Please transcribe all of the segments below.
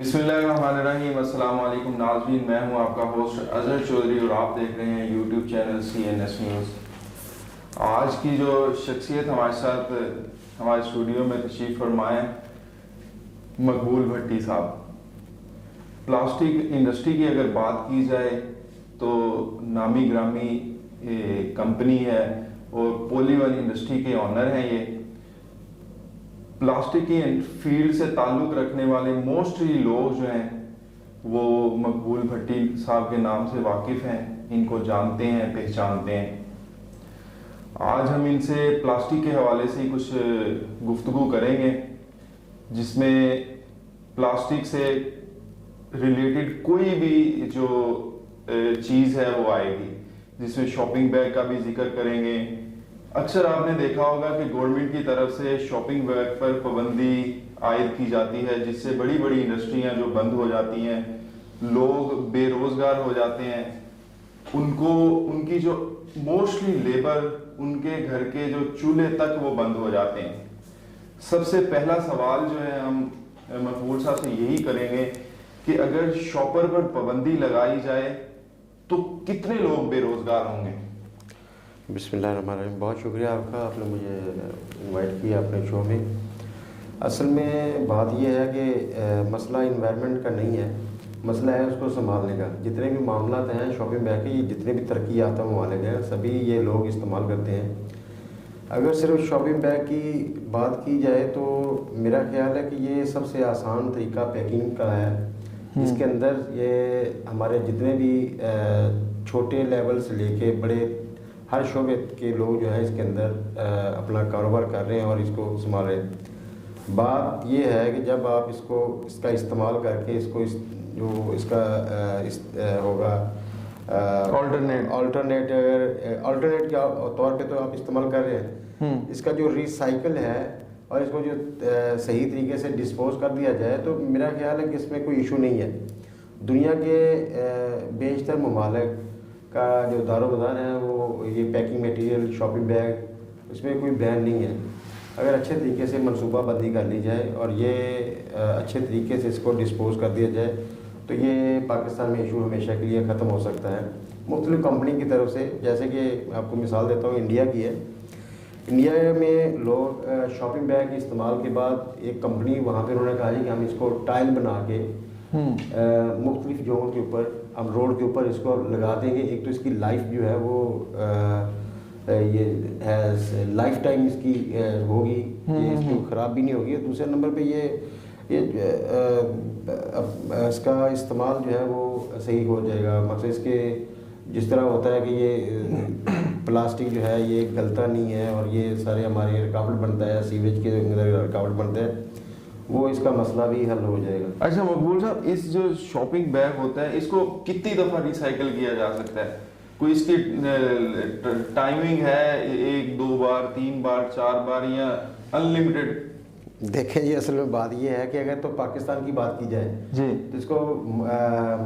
बिस्मिल्लाहिर्रहमानिर्रहीम। अस्सलाम वालेकुम नाज़रीन, मैं हूं आपका होस्ट अज़हर चौधरी और आप देख रहे हैं यूट्यूब चैनल CNS न्यूज़। आज की जो शख्सियत हमारे साथ हमारे स्टूडियो में तशरीफ़ फरमाए, मकबूल भट्टी साहब। प्लास्टिक इंडस्ट्री की अगर बात की जाए तो नामी ग्रामी कंपनी है और पॉलीमर इंडस्ट्री के ऑनर हैं। ये प्लास्टिक की फील्ड से ताल्लुक़ रखने वाले मोस्टली लोग जो हैं वो मकबूल भट्टी साहब के नाम से वाकिफ़ हैं, इनको जानते हैं, पहचानते हैं। आज हम इनसे प्लास्टिक के हवाले से कुछ गुफ्तगू करेंगे जिसमें प्लास्टिक से रिलेटेड कोई भी जो चीज़ है वो आएगी, जिसमें शॉपिंग बैग का भी जिक्र करेंगे। अक्सर आपने देखा होगा कि गवर्नमेंट की तरफ से शॉपिंग बैग पर पाबंदी आयद की जाती है, जिससे बड़ी बड़ी इंडस्ट्रियां जो बंद हो जाती हैं, लोग बेरोजगार हो जाते हैं, उनको उनकी जो मोस्टली लेबर, उनके घर के जो चूल्हे तक वो बंद हो जाते हैं। सबसे पहला सवाल जो है हम मकबूल साहब से यही करेंगे कि अगर शॉपर पर पाबंदी लगाई जाए तो कितने लोग बेरोजगार होंगे? बिस्मिल्लाहिर्रहमानिर्रहीम। बहुत शुक्रिया आपका, आपने मुझे इनवाइट किया अपने शो में। असल में बात यह है कि मसला इन्वायरमेंट का नहीं है, मसला है उसको संभालने का। जितने भी मामला हैं शॉपिंग बैग के, जितने भी तरक्की याफ्ता ममालिक हैं, सभी ये लोग इस्तेमाल करते हैं। अगर सिर्फ शॉपिंग बैग की बात की जाए तो मेरा ख्याल है कि ये सबसे आसान तरीका पैकिंग का है। इसके अंदर ये हमारे जितने भी छोटे लेवल से लेके बड़े हर शोबे के लोग जो है इसके अंदर अपना कारोबार कर रहे हैं और इसको संभाल रहे हैं। बात ये है कि जब आप इसका इस्तेमाल करके होगा अल्टरनेट के तौर पे तो आप इस्तेमाल कर रहे हैं, इसका जो रिसाइकल है और इसको जो सही तरीके से डिस्पोज कर दिया जाए तो मेरा ख्याल है कि इसमें कोई इशू नहीं है। दुनिया के बेशतर ममालिक का जो दारोमदार है वो ये पैकिंग मटेरियल, शॉपिंग बैग, इसमें कोई बैन नहीं है। अगर अच्छे तरीके से मनसूबाबंदी कर ली जाए और ये अच्छे तरीके से इसको डिस्पोज कर दिया जाए तो ये पाकिस्तान में इशू हमेशा के लिए ख़त्म हो सकता है। मुख्तलिफ कंपनी की तरफ से, जैसे कि आपको मिसाल देता हूँ इंडिया की है। इंडिया में लोग शॉपिंग बैग के इस्तेमाल के बाद एक कंपनी वहाँ पर उन्होंने कहा कि हम इसको टाइल बना के मुख्तलिफ जगहों के ऊपर, हम रोड के ऊपर इसको लगा देंगे। एक तो इसकी लाइफ जो है वो ये है लाइफ टाइम इसकी होगी, ये इसकी ख़राब भी नहीं होगी। दूसरे नंबर पे ये इसका इस्तेमाल जो है वो सही हो जाएगा। मतलब इसके जिस तरह होता है कि ये प्लास्टिक जो है ये गलता नहीं है और ये सारे हमारे रुकावट बनता है, सीवेज के अंदर रुकावट बनता है, वो इसका मसला भी हल हो जाएगा। अच्छा मकबूल साहब, इस जो शॉपिंग बैग होता है इसको कितनी दफ़ा रिसाइकल किया जा सकता है? कोई इसकी टाइमिंग है, 1, 2 बार, 3 बार, 4 बार या अनलिमिटेड? देखें जी, असल में बात ये है कि अगर तो पाकिस्तान की बात की जाए जी तो इसको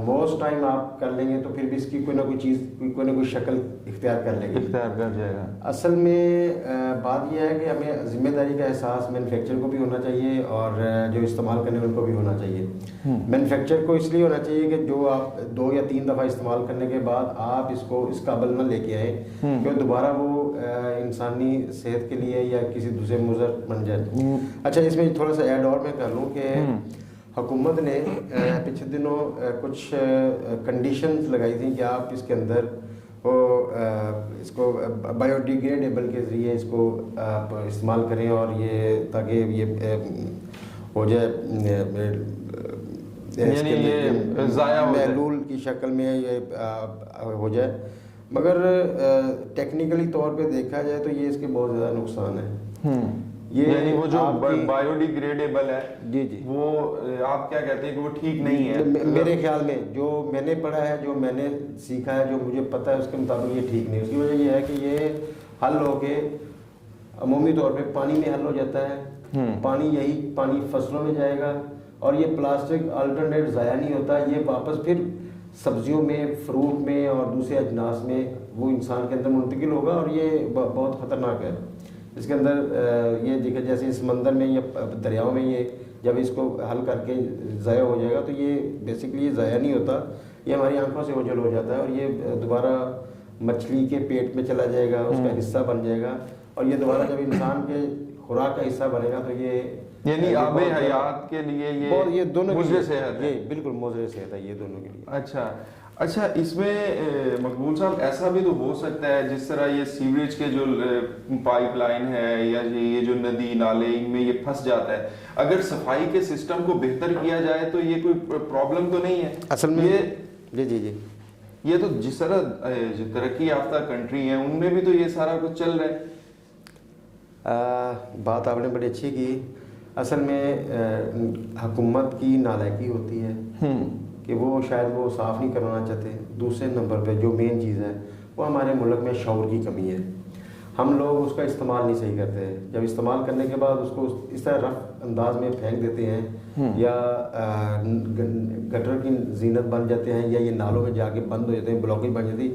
मोस्ट टाइम आप कर लेंगे तो फिर भी इसकी कोई ना कोई चीज़, कोई ना कोई शक्ल इख्तियार कर लेंगे, इख्तियार कर जाएगा। असल में बात यह है कि हमें ज़िम्मेदारी का एहसास मैन्युफैक्चर को भी होना चाहिए और जो इस्तेमाल करने उनको भी होना चाहिए। मैन्युफैक्चर को इसलिए होना चाहिए कि जो आप 2 या 3 दफ़ा इस्तेमाल करने के बाद आप इसको इस काबिल न लेके आए कि दोबारा वो इंसानी सेहत के लिए या किसी दूसरे मुज़र बन जाए। अच्छा, इसमें थोड़ा सा ऐड और मैं कर लूँ कि हुकूमत ने पिछले दिनों कुछ कंडीशंस लगाई थी कि आप इसके अंदर इसको बायोडिग्रेडेबल के ज़रिए इसको आप इस्तेमाल करें और ये ताकि ये हो जाए, महलूल की शक्ल में ये हो जाए। मगर टेक्निकली तौर पे देखा जाए तो ये इसके बहुत ज़्यादा नुकसान है। ये यानी वो जो बायोडिग्रेडेबल है जी जी, वो आप क्या कहते हैं कि वो ठीक नहीं है? मेरे ख्याल में जो मैंने पढ़ा है, जो मैंने सीखा है, जो मुझे पता है, उसके मुताबिक ये ठीक नहीं। उसकी वजह ये है कि ये हल होके अमूमी तौर पे पानी में हल हो जाता है। पानी फसलों में जाएगा और ये प्लास्टिक अल्टरनेट ज़ाया नहीं होता, ये वापस फिर सब्जियों में, फ्रूट में और दूसरे अजनास में वो इंसान के अंदर मुंतकिल होगा और ये बहुत ख़तरनाक है। इसके अंदर ये देखा जैसे समंदर में या दरियाओं में ये जब इसको हल करके ज़ाया हो जाएगा तो ये बेसिकली ये ज़ाया नहीं होता, ये हमारी आंखों से ओझल हो जाता है और ये दोबारा मछली के पेट में चला जाएगा, उसका हिस्सा बन जाएगा और ये दोबारा जब इंसान के खुराक का हिस्सा बनेगा तो ये यानी आबे हयात के लिए ये दोनों मुज़र सेहत है। ये बिल्कुल मुज़र सेहत है ये दोनों के लिए। अच्छा इसमें मकबूल साहब ऐसा भी तो हो सकता है जिस तरह ये सीवरेज के जो पाइपलाइन है या ये जो नदी नाले इनमें ये फंस जाता है, अगर सफाई के सिस्टम को बेहतर किया जाए तो ये कोई प्रॉब्लम तो नहीं है असल में? ये जी ये तो जिस तरह जो तरक्की याफ्ता कंट्री है उनमें भी तो ये सारा कुछ चल रहा है। बात आपने बड़ी अच्छी की। असल में हुकूमत की नालायकी होती है कि वो शायद वो साफ़ नहीं करवाना चाहते। दूसरे नंबर पे जो मेन चीज़ है वो हमारे मुल्क में शऊर की कमी है। हम लोग उसका इस्तेमाल नहीं सही करते। जब इस्तेमाल करने के बाद उसको इस तरह रफ अंदाज में फेंक देते हैं या गटर की जीनत बन जाते हैं या ये नालों में जाके बंद हो जाते हैं, ब्लॉकेज बन जाती,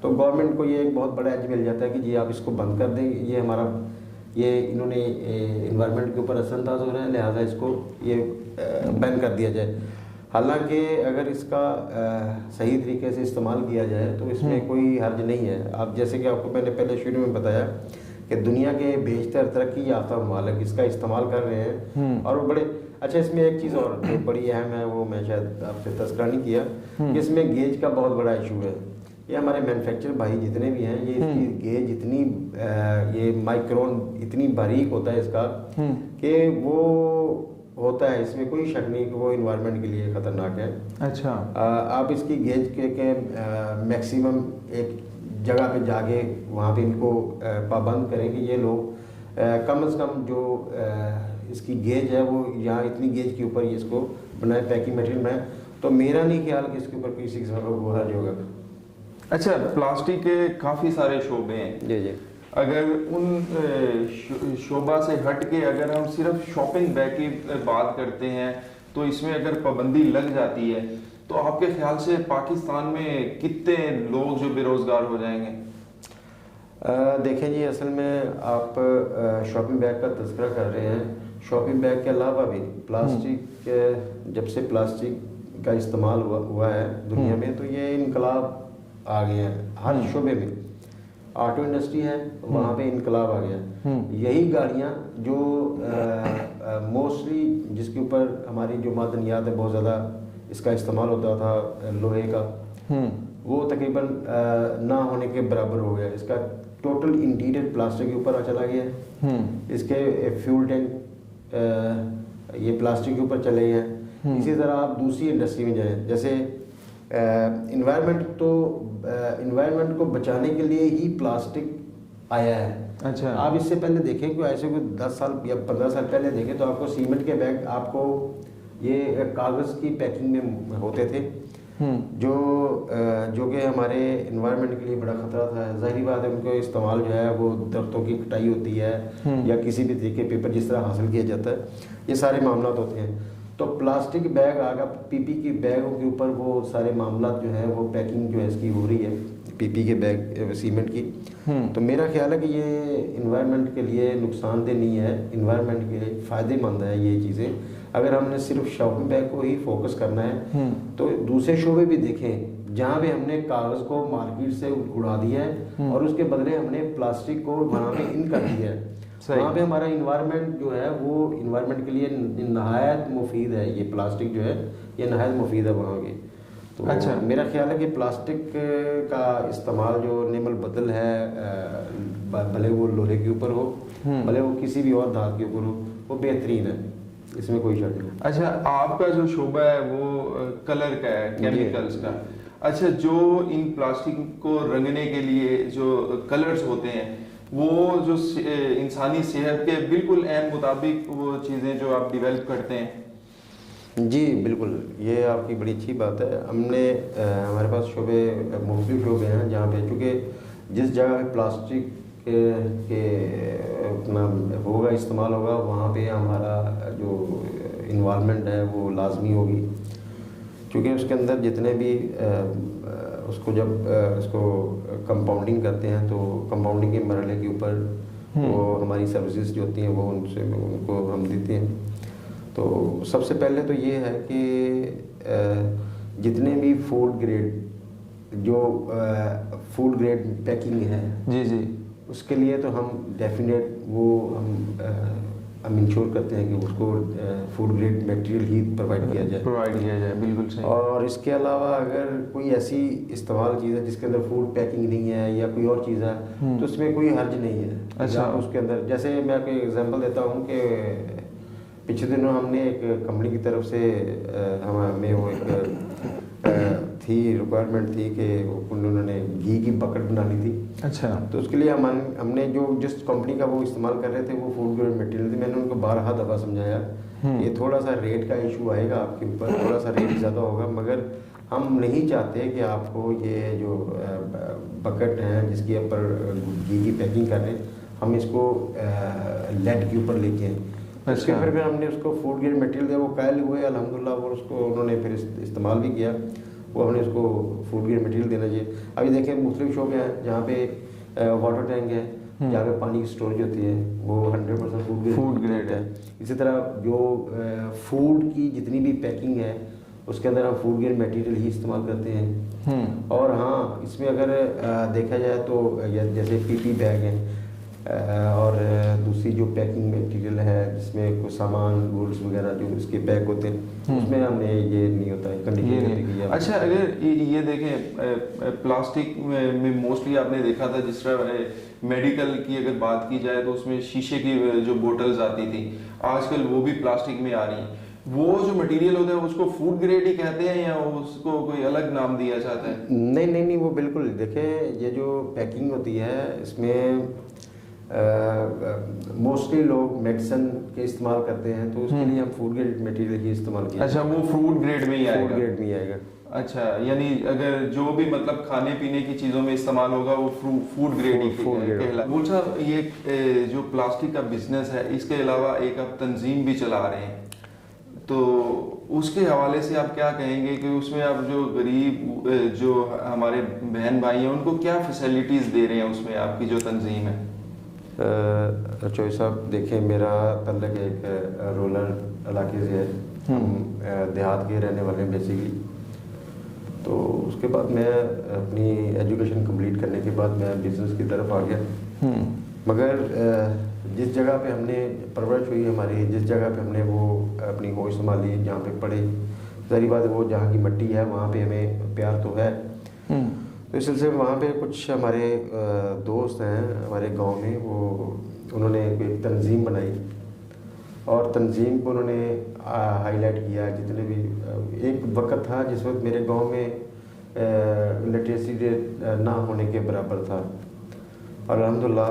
तो गवर्नमेंट को ये एक बहुत बड़ा एज मिल जाता है कि जी आप इसको बंद कर दें, ये हमारा ये इन्होंने इन्वायरमेंट के ऊपर असरअंदाज हो रहा है, लिहाजा इसको ये बैन कर दिया जाए। हालांकि अगर इसका सही तरीके से इस्तेमाल किया जाए तो इसमें कोई हर्ज नहीं है। आप जैसे कि आपको मैंने पहले शुरू में बताया कि दुनिया के बेशतर तरक्की याफ्ता ममालिक इसका इस्तेमाल कर रहे हैं और वो बड़े अच्छा। इसमें एक चीज़ और जो बड़ी अहम है वो मैं शायद आपसे तज़किरा नहीं किया कि इसमें गेज का बहुत बड़ा इशू है। ये हमारे मैन्युफैक्चर भाई जितने भी हैं ये इसकी गेज इतनी ये माइक्रोन इतनी बारीक होता है इसका कि वो होता है, इसमें कोई शक नहीं कि वो इन्वायरमेंट के लिए ख़तरनाक है। अच्छा आप इसकी गेज के मैक्सिमम एक जगह पे जाके वहाँ पे इनको पाबंद करें कि ये लोग कम से कम जो इसकी गेज है वो यहाँ इतनी गेज के ऊपर इसको बनाए पैकिंग मटेरियल में, तो मेरा नहीं ख्याल कि इसके ऊपर किसी किस्म का वो हर्ज होगा। अच्छा प्लास्टिक के काफ़ी सारे शोबे हैं जी अगर उन शोबा से हट के अगर हम सिर्फ शॉपिंग बैग की बात करते हैं तो इसमें अगर पाबंदी लग जाती है तो आपके ख्याल से पाकिस्तान में कितने लोग जो बेरोज़गार हो जाएंगे? देखें जी, असल में आप शॉपिंग बैग का तज़किरा कर रहे हैं। शॉपिंग बैग के अलावा भी प्लास्टिक जब से प्लास्टिक का इस्तेमाल हुआ है दुनिया में तो ये इनकलाब आ गए हैं हर शोबे में। ऑटो इंडस्ट्री है वहाँ पे इनकलाब आ गया। यही गाड़ियाँ जो मोस्टली जिसके ऊपर हमारी जो मादनियात है बहुत ज़्यादा इसका इस्तेमाल होता था लोहे का, वो तकरीबन ना होने के बराबर हो गया। इसका टोटल इंटीरियर प्लास्टिक के ऊपर चला गया। इसके फ्यूल टैंक ये प्लास्टिक के ऊपर चले गए। इसी तरह आप दूसरी इंडस्ट्री में जाएं, जैसे इन्वायरमेंट को बचाने के लिए ही प्लास्टिक आया है। अच्छा, आप इससे पहले देखें कि ऐसे कोई 10 साल या 15 साल पहले देखें तो आपको सीमेंट के बैग आपको ये कागज़ की पैकिंग में होते थे जो कि हमारे इन्वायरमेंट के लिए बड़ा ख़तरा था। ज़ाहिरी बात है उनको इस्तेमाल जो है वो दरख्तों की कटाई होती है या किसी भी तरीके पेपर जिस तरह हासिल किया जाता है, ये सारे मामला होते हैं। तो प्लास्टिक बैग आगा पीपी के बैगों के ऊपर वो सारे मामला जो है वो पैकिंग जो है इसकी हो रही है पीपी के बैग सीमेंट की। तो मेरा ख्याल है कि ये इन्वायरमेंट के लिए नुकसानदेह नहीं है, इन्वायरमेंट के लिए फ़ायदेमंद है ये चीज़ें। अगर हमने सिर्फ शॉपिंग बैग को ही फोकस करना है तो दूसरे शोबे भी देखें जहाँ पे हमने कागज़ को मार्केट से उड़ा दिया है और उसके बदले हमने प्लास्टिक को वहाँ पे इन कर दिया है। वहाँ पे हमारा इन्वायरमेंट जो है वो इन्वायरमेंट के लिए नहायत मुफीद है। ये प्लास्टिक जो है ये नहायत मुफीद है वहाँ के। तो अच्छा, मेरा ख्याल है कि प्लास्टिक का इस्तेमाल जो नेमल बदल है भले वो लोहे के ऊपर हो भले वो किसी भी और धातु के ऊपर हो वो बेहतरीन है, इसमें कोई शक नहीं। अच्छा, आपका जो शोबा है वो कलर का है, केमिकल्स का। अच्छा, जो इन प्लास्टिक को रंगने के लिए जो कलर्स होते हैं वो जो इंसानी सेहत के बिल्कुल ऐन मुताबिक वो चीज़ें जो आप डेवलप करते हैं? जी बिल्कुल, ये आपकी बड़ी अच्छी बात है। हमने हमारे पास शोबे मुख्तलिफ शोबे हैं जहाँ पे चूँकि जिस जगह पे प्लास्टिक के अपना होगा इस्तेमाल होगा वहाँ पे हमारा जो इन्वॉल्वमेंट है वो लाजमी होगी, क्योंकि उसके अंदर जितने भी उसको जब उसको कंपाउंडिंग करते हैं तो कंपाउंडिंग के मरहले के ऊपर वो हमारी सर्विसेज जो होती हैं वो उनको हम देते हैं। तो सबसे पहले तो ये है कि जितने भी फूड ग्रेड पैकिंग है जी जी, उसके लिए तो हम डेफिनेट वो हम इंश्योर करते हैं कि उसको फूड ग्रेड मटेरियल ही प्रोवाइड किया जाए, बिल्कुल सही। और इसके अलावा अगर कोई ऐसी इस्तेमाल चीज़ है जिसके अंदर फूड पैकिंग नहीं है या कोई और चीज़ है तो उसमें कोई हर्ज नहीं है। अच्छा, उसके अंदर जैसे मैं आपको एग्जांपल देता हूँ कि पिछले दिनों हमने एक कंपनी की तरफ से हमें वो एक थी रिक्वायरमेंट थी कि उन्होंने घी की बकेट बनानी थी। अच्छा, तो उसके लिए हमने जो जिस कंपनी का वो इस्तेमाल कर रहे थे वो फूड ग्रेड मटेरियल थी। मैंने उनको 12 दफ़ा समझाया ये थोड़ा सा रेट का इशू आएगा आपके ऊपर, थोड़ा सा रेट ज़्यादा होगा, मगर हम नहीं चाहते कि आपको ये जो बकेट है जिसके ऊपर घी की पैकिंग कर रहे हैं हम इसको लेड के ऊपर लेके आए। उसके फिर हमने उसको फूड ग्रेड मटेरियल दिया, वो कायल हुए अल्हम्दुलिल्लाह, वो उसको उन्होंने फिर इस्तेमाल भी किया, वो हमने उसको फूड ग्रेड मटेरियल देना चाहिए। अभी देखें मुख्तलिफ शॉप हैं जहाँ पे वाटर टैंक है, जहाँ पे पानी की स्टोरेज होती है, वो 100% फूड ग्रेड है। इसी तरह जो फूड की जितनी भी पैकिंग है उसके अंदर हम फूड ग्रेड मटेरियल ही इस्तेमाल करते हैं। और हाँ, इसमें अगर देखा जाए तो जैसे पीपी बैग है और दूसरी जो पैकिंग मटेरियल है जिसमें कोई सामान गुड्स वगैरह जो इसके पैक होते हैं उसमें हमने ये नहीं होता है कंडीशन। अच्छा, अगर ये देखें प्लास्टिक में मोस्टली आपने देखा था जिस तरह मेडिकल की अगर बात की जाए तो उसमें शीशे की जो बोतल्स आती थी, आजकल वो भी प्लास्टिक में आ रही हैं। वो जो मटेरियल होता है उसको फूड ग्रेड ही कहते हैं या उसको कोई अलग नाम दिया जाता है? नहीं, वो बिल्कुल देखें, ये जो पैकिंग होती है इसमें मोस्टली लोग मेडिसिन के इस्तेमाल करते हैं तो उसके लिए हम फूड ग्रेड मटेरियल ही इस्तेमाल किया। अच्छा, वो फूड ग्रेड में ही आएगा? फूड ग्रेड में ही आएगा। अच्छा, यानी अगर जो भी मतलब खाने पीने की चीज़ों में इस्तेमाल होगा वो फूड ग्रेड ही कहलाएगा। बोल साहब, ये जो प्लास्टिक का बिजनेस है इसके अलावा एक आप तंजीम भी चला रहे हैं, तो उसके हवाले से आप क्या कहेंगे कि उसमें आप जो गरीब जो हमारे बहन भाई हैं उनको क्या फैसिलिटीज़ दे रहे हैं उसमें आपकी जो तंजीम है? चौधरी साहब देखें, मेरा तल्लक एक रूरल इलाके से है, हम देहात के रहने वाले हैं बेसिकली। तो उसके बाद मैं अपनी एजुकेशन कंप्लीट करने के बाद मैं बिज़नेस की तरफ आ गया। मगर जिस जगह पे हमने परवरिश हुई हमारी, जिस जगह पे हमने वो अपनी होश संभाली, जहाँ पे पढ़े, ज़ाहिर बात है वो जहाँ की मिट्टी है वहाँ पे हमें प्यार तो है। तो इस सिलसिले में वहाँ पे कुछ हमारे दोस्त हैं हमारे गांव में, वो उन्होंने एक तंजीम बनाई और तंजीम को उन्होंने हाईलाइट किया। जितने भी एक वक्त था जिस वक्त मेरे गांव में लिटरेसी रेट ना होने के बराबर था, और अल्हम्दुलिल्लाह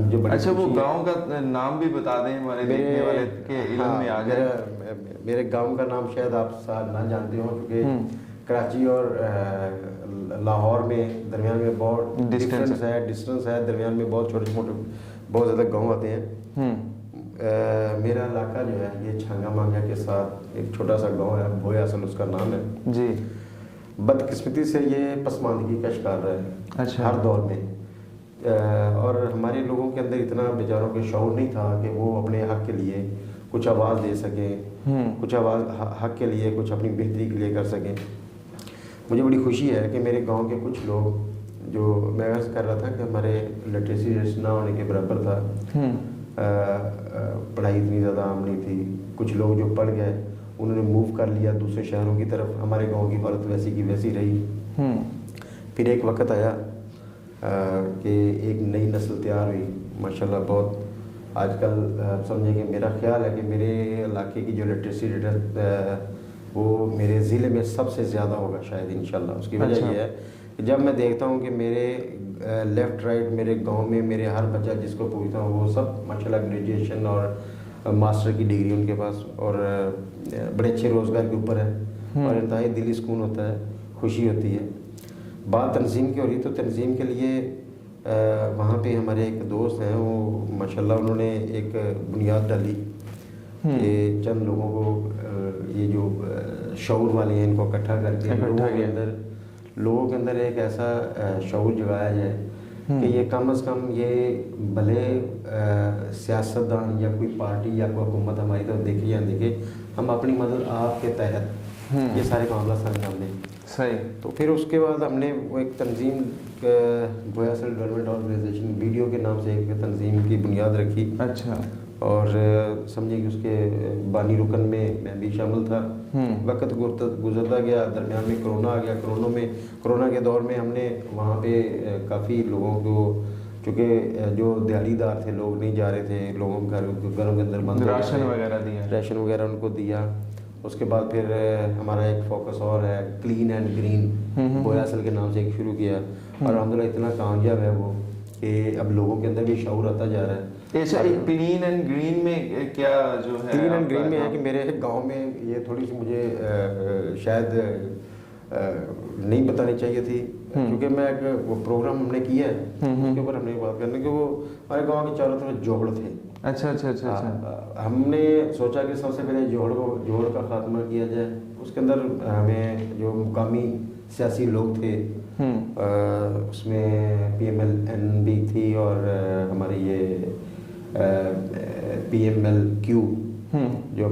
जो बड़ी। अच्छा, वो गांव का नाम भी बता दें हमारे देखने वाले के इल्म में आ जाए। मेरे गांव का नाम शायद आप ना जानते हो, क्योंकि कराची और लाहौर में दरमियान में बहुत डिस्टेंस है, दरमियान में बहुत छोटे मोटे बहुत ज़्यादा गांव आते हैं। मेरा इलाका जो है ये छांगा मांगा के साथ एक छोटा सा गांव है, भोय असल उसका नाम है जी। बदकिस्मती से ये पसमानदगी का शिकार रहा है। अच्छा। हर दौर में और हमारे लोगों के अंदर इतना बेचारों के शौर नहीं था कि वो अपने हक के लिए कुछ आवाज़ दे सकें, कुछ आवाज़ हक के लिए कुछ अपनी बेहतरी के लिए कर सकें। मुझे बड़ी खुशी है कि मेरे गांव के कुछ लोग, जो मैं अर्ज़ कर रहा था कि हमारे लिटरेसी रेट ना होने के बराबर था, पढ़ाई इतनी ज़्यादा आम नहीं थी, कुछ लोग जो पढ़ गए उन्होंने मूव कर लिया दूसरे शहरों की तरफ, हमारे गांव की हालत वैसी की वैसी रही। फिर एक वक्त आया कि एक नई नस्ल तैयार हुई माशाल्लाह। बहुत आजकल समझे कि मेरा ख्याल है कि मेरे इलाके की जो लिटरेसी रेट है वो मेरे ज़िले में सबसे ज़्यादा होगा शायद इंशाल्लाह। उसकी वजह ये है कि जब मैं देखता हूँ कि मेरे लेफ़्ट राइट मेरे गांव में मेरे हर बच्चा जिसको पूछता हूँ वो सब माशाल्लाह ग्रेजुएशन और मास्टर की डिग्री उनके पास, और बड़े अच्छे रोज़गार के ऊपर है और इंतहाई दिली सुकून होता है, खुशी होती है। बात तंजीम की हो रही, तो तंजीम के लिए वहाँ पे हमारे एक दोस्त हैं, वो माशाल्लाह उन्होंने एक बुनियाद डाली कि चंद लोगों को ये जो शऊर वाले हैं इनको इकट्ठा करके लोगों के अंदर एक ऐसा शऊर जगाया जाए कि ये कम से कम ये भले सियासतदान या कोई पार्टी या कोई हुकूमत हमारी तरफ देखे या देखे, हम अपनी मदद आपके तहत ये सारे मामला सामने हमने सही। तो फिर उसके बाद हमने वो एक तंजीम बोयासल डेवलपमेंट ऑर्गेनाइजेशन वीडियो के नाम से एक तंजीम की बुनियाद रखी। अच्छा। और समझिए कि उसके बानी रुकन में मैं भी शामिल था। वक्त गुजरता गया, दरमियान में कोरोना आ गया। कोरोना के दौर में हमने वहाँ पे काफ़ी लोगों को, चूँकि जो दिहाड़ीदार थे लोग नहीं जा रहे थे, लोगों के घरों के अंदर बंद, राशन वगैरह उनको दिया। उसके बाद फिर हमारा एक फोकस और है क्लीन एंड ग्रीन बोयासल के नाम से एक शुरू किया, और अल्हम्दुलिल्लाह इतना कामयाब है वो कि अब लोगों के अंदर भी शऊर आता जा रहा है। अच्छा, क्लीन एंड ग्रीन में क्या जो है? क्लीन एंड ग्रीन में है कि मेरे गांव में ये थोड़ी सी मुझे शायद नहीं बतानी चाहिए थी, क्योंकि मैं एक वो प्रोग्राम हमने किया है उसके ऊपर हमने बात करने कि वो हमारे गांव के चारों तरफ जोड़ थे। अच्छा। हमने सोचा कि सबसे पहले जोड़ का खात्मा किया जाए। उसके अंदर हमें जो मुकामी सियासी लोग थे उसमें PMLN भी थी, और हमारी ये PMLQ जो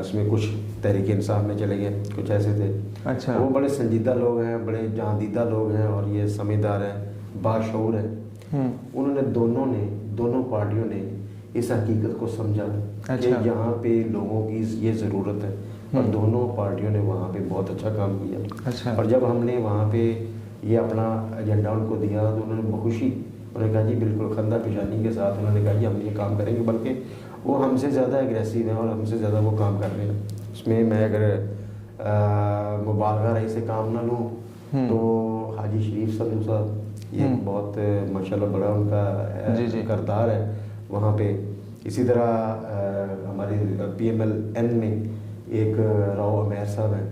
उसमें कुछ तहरीक इंसाफ में चले गए, कुछ ऐसे थे। अच्छा। वो बड़े संजीदा लोग हैं, बड़े जहांदीदा लोग हैं, और ये समझदार हैं, बाशऊर हैं। उन्होंने दोनों पार्टियों ने इस हकीकत को समझा कि यहाँ पे लोगों की ये ज़रूरत है, और दोनों पार्टियों ने वहाँ पे बहुत अच्छा काम किया। अच्छा। और जब हमने वहाँ पे ये अपना एजेंडा उनको दिया तो उन्होंने बखुशी उन्होंने कहा जी बिल्कुल खंदा पेशानी के साथ उन्होंने कहा जी हम ये काम करेंगे, बल्कि वो हमसे ज़्यादा एग्रेसिव हैं और हमसे ज़्यादा वो काम कर रहे हैं। उसमें मैं अगर मुबारका रही से काम ना लूँ तो हाजी शरीफ संधू साहब, ये बहुत माशाल्लाह बड़ा उनका किरदार है वहाँ पे। इसी तरह हमारे PMLN में एक राव अमेर साहब हैं,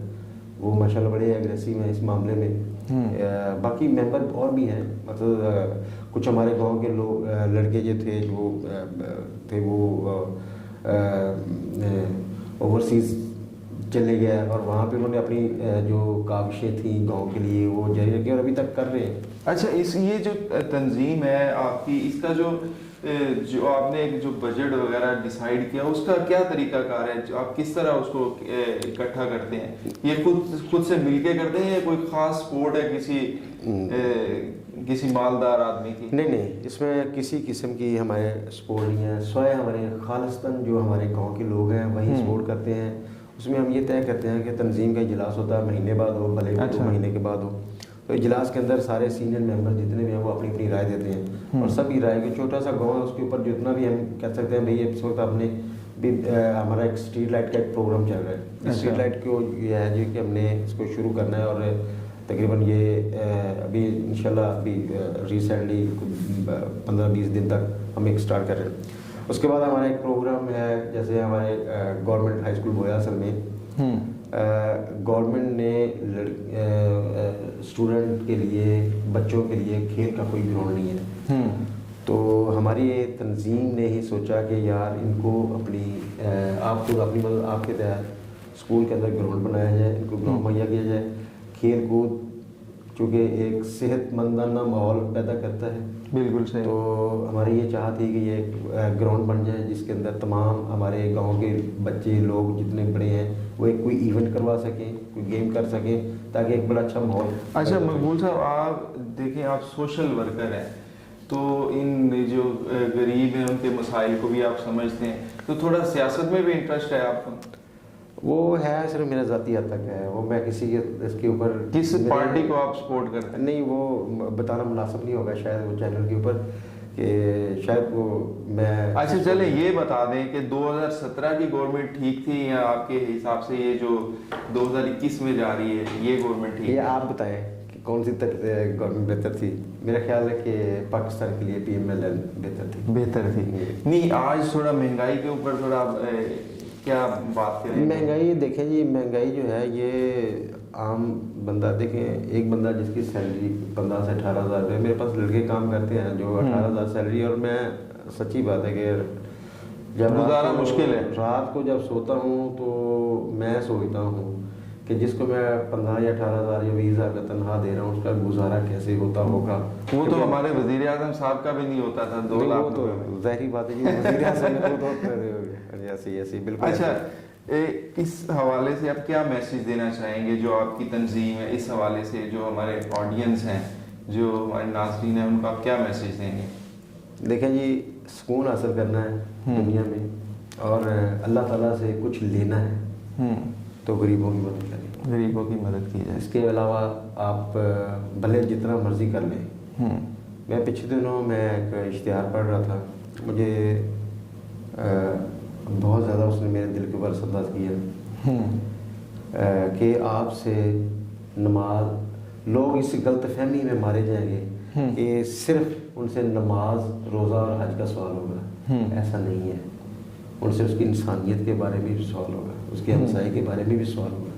वो माशाल्लाह बड़े एग्रेसिव हैं इस मामले में। बाकी मेंबर और भी हैं, मतलब कुछ हमारे गांव के लोग लड़के जो थे वो ओवरसीज़ चले गए, और वहाँ पे उन्होंने अपनी जो काविशें थी गांव के लिए वो जारी रखी और अभी तक कर रहे हैं। अच्छा, ये जो तंजीम है आपकी, इसका जो आपने एक जो बजट वगैरह डिसाइड किया उसका क्या तरीकाकार है? आप किस तरह उसको इकट्ठा करते हैं? ये खुद से मिलके करते हैं या कोई खास सपोर्ट है किसी मालदार आदमी की? नहीं, इसमें किसी किस्म की हमारे सपोर्ट नहीं है। स्वयं हमारे खालिस्तान जो हमारे गांव के लोग हैं वही सपोर्ट करते हैं। उसमें हम ये तय करते हैं कि तंजीम का इजलास होता है महीने बाद हो, भले 2 महीने के बाद हो। तो इजलास के अंदर सारे सीनियर मेंबर जितने भी हैं वो अपनी अपनी राय देते हैं, और सभी राय के छोटा सा गांव है उसके ऊपर जितना भी हम कह सकते हैं भाई इस वक्त आपने भी हमारा एक स्ट्रीट लाइट का एक प्रोग्राम चल रहा है। स्ट्रीट लाइट को ये है जी कि हमने इसको शुरू करना है, और तकरीबन ये अभी इंशाल्लाह अभी रिसेंटली 15-20 दिन तक हम एक स्टार्ट कर रहे हैं। उसके बाद हमारा एक प्रोग्राम है, जैसे हमारे गवर्नमेंट हाई स्कूल बोयासल में गवर्नमेंट ने स्टूडेंट के लिए, बच्चों के लिए खेल का कोई ग्राउंड नहीं है। तो हमारी ये तंजीम ने ही सोचा कि यार इनको अपनी अपनी मतलब आपके तहत स्कूल के अंदर ग्राउंड बनाया जाए, इनको ग्राउंड मुहैया किया जाए। खेल कूद चूँकि एक सेहतमंदाना माहौल पैदा करता है। बिल्कुल सही। तो हमारी ये चाह थी कि ये ग्राउंड बन जाए जिसके अंदर तमाम हमारे गांव के बच्चे लोग जितने बड़े हैं वो एक कोई इवेंट करवा सकें, कोई गेम कर सकें, ताकि एक बड़ा अच्छा माहौल। अच्छा मकबूल साहब, आप देखें, आप सोशल वर्कर हैं, तो इन जो गरीब हैं उनके मसाइल को भी आप समझते हैं, तो थोड़ा सियासत में भी इंटरेस्ट है आपको? वो है, सिर्फ मेरा ज़ाती हद तक है, वो मैं किसी के इसके ऊपर किस पार्टी को आप सपोर्ट करते हैं? नहीं, वो बताना मुनासिब नहीं होगा शायद वो चैनल के ऊपर, कि शायद वो मैं। अच्छा चले ये बता दें कि 2017 की गवर्नमेंट ठीक थी या आपके हिसाब से ये जो 2021 में जा रही है ये गवर्नमेंट ठीक? ये आप बताएं कि कौन सी गवर्नमेंट बेहतर थी? मेरा ख्याल है कि पाकिस्तान के लिए PMLN बेहतर थी। नहीं, आज थोड़ा महंगाई के ऊपर थोड़ा क्या बात करें? महंगाई देखें जी, महंगाई जो है ये आम बंदा, देखें एक बंदा जिसकी सैलरी 15 से 18 हज़ार रुपये, मेरे पास लड़के काम करते हैं जो 18 हज़ार सैलरी, और मैं सच्ची बात है कि जब गुजारा मुश्किल है। रात को जब सोता हूँ तो मैं सोचता हूँ कि जिसको मैं 15 या 18 हज़ार या 20 हज़ार का तनख्वाह दे रहा हूँ उसका गुजारा कैसे होता होगा। वो तो हमारे वजीर आजम साहब का भी नहीं होता था 2 लाख तो ज़ाहिर बात है जी, वज़ीर आज़म को तो ऐसे ऐसे बिल्कुल। अच्छा, इस हवाले से आप क्या मैसेज देना चाहेंगे जो आपकी तंजीम है, इस हवाले से जो हमारे ऑडियंस हैं, जो हमारे नाज़रीन हैं, उनको आप क्या मैसेज देंगे? देखें जी, सुकून हासिल करना है दुनिया में और अल्लाह ताला से कुछ लेना है तो गरीबों की मदद करें, गरीबों की मदद की जाए। इसके अलावा आप भले जितना मर्जी कर लें। मैं पिछले दिनों मैं एक इश्तिहार पढ़ रहा था, मुझे बहुत ज़्यादा उसने मेरे दिल के ऊपर असर किया कि आपसे नमाज, लोग इस गलत फहमी में मारे जाएंगे कि सिर्फ उनसे नमाज, रोज़ा और हज का सवाल होगा। ऐसा नहीं है, उनसे उसकी इंसानियत के बारे में भी सवाल होगा, उसके हमसाये के बारे में भी सवाल होगा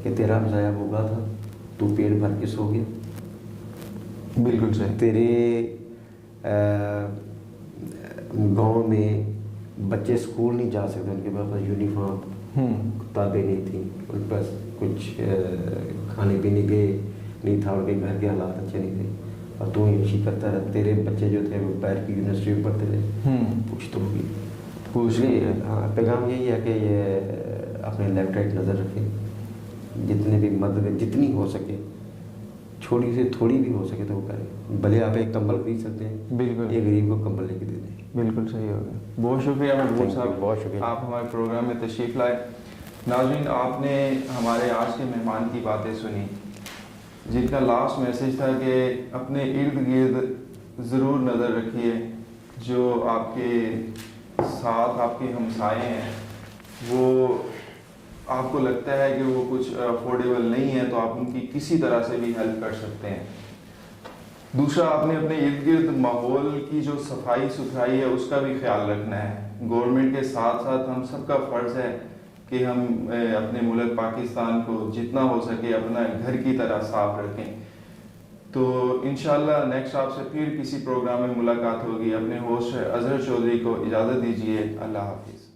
कि तेरा हमसाया भूखा था, तू पेट भर के सो गया। बिल्कुल सही। तेरे गांव में बच्चे स्कूल नहीं जा सकते, उनके पास यूनिफॉर्म, किताबें नहीं थी, उनके पास कुछ खाने पीने के नहीं था, उनके घर के हालात अच्छे नहीं थे, और तू ये करता रहा। तेरे बच्चे जो थे वो बाहर की यूनिवर्सिटी में पढ़ते थे, पूछ तो होगी, पूछ ली। हाँ, पैगाम यही है कि ये अपने लेफ्ट राइट नज़र रखें, जितने भी मदद जितनी हो सके, छोटी से थोड़ी भी हो सके तो वो करें। भले आप एक कंबल खरीद सकते हैं, बिल्कुल, एक गरीब को कंबल लेके दे दें। बिल्कुल सही हो गया। बहुत शुक्रिया मकबूल साहब, बहुत शुक्रिया, आप हमारे प्रोग्राम में तशरीफ़ लाए। नाज़रीन, आपने हमारे आज के मेहमान की बातें सुनी, जिनका लास्ट मैसेज था कि अपने इर्द गिर्द ज़रूर नज़र रखिए, जो आपके साथ आपके हमसाए हैं, वो आपको लगता है कि वो कुछ अफोर्डेबल नहीं है तो आप उनकी किसी तरह से भी हेल्प कर सकते हैं। दूसरा, आपने अपने इर्द गिर्द माहौल की जो सफाई सुथराई है उसका भी ख्याल रखना है। गवर्नमेंट के साथ साथ हम सबका फ़र्ज़ है कि हम अपने मुल्क पाकिस्तान को जितना हो सके अपना घर की तरह साफ रखें। तो इंशाल्लाह नेक्स्ट आपसे फिर किसी प्रोग्राम में मुलाकात होगी। अपने होस्ट अजहर चौधरी को इजाज़त दीजिए। अल्लाह हाफिज़।